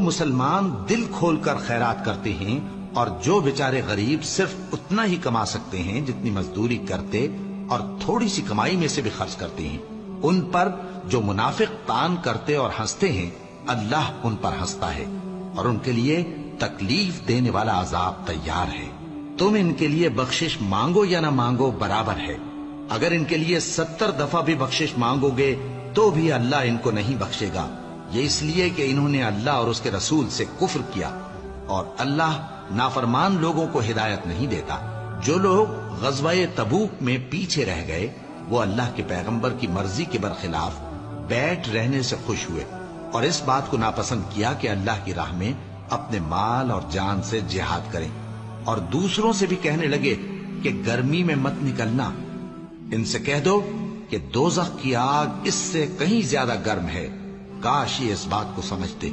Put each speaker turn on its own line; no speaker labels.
مسلمان دل کھول کر خیرات کرتے ہیں اور جو بیچارے غریب صرف اتنا ہی کما سکتے ہیں جتنی مزدوری کرتے اور تھوڑی سی کمائی میں سے بھی خرچ کرتے ہیں، ان پر جو منافق تان کرتے اور ہنستے ہیں، اللہ ان پر ہنستا ہے اور ان کے لیے تکلیف دینے والا عذاب تیار ہے۔ تم ان کے لیے بخشش مانگو یا نہ مانگو برابر ہے، اگر ان کے لیے 70 دفعہ بھی بخشش مانگو گے تو بھی اللہ ان کو نہیں بخشے گا، یہ اس لیے کہ انہوں نے اللہ اور اس کے رسول سے کفر کیا، اور اللہ نافرمان لوگوں کو ہدایت نہیں دیتا۔ جو لوگ غزوہ تبوک میں پیچھے رہ گئے وہ اللہ کے پیغمبر کی مرضی کے برخلاف بیٹھ رہنے سے خوش ہوئے اور اس بات کو ناپسند کیا کہ اللہ کی راہ میں اپنے مال اور جان سے جہاد کریں، اور دوسروں سے بھی کہنے لگے کہ گرمی میں مت نکلنا، ان سے کہہ دو کہ دوزخ کی آگ اس سے کہیں زیادہ گرم ہے، کاش یہ اس بات کو سمجھتے۔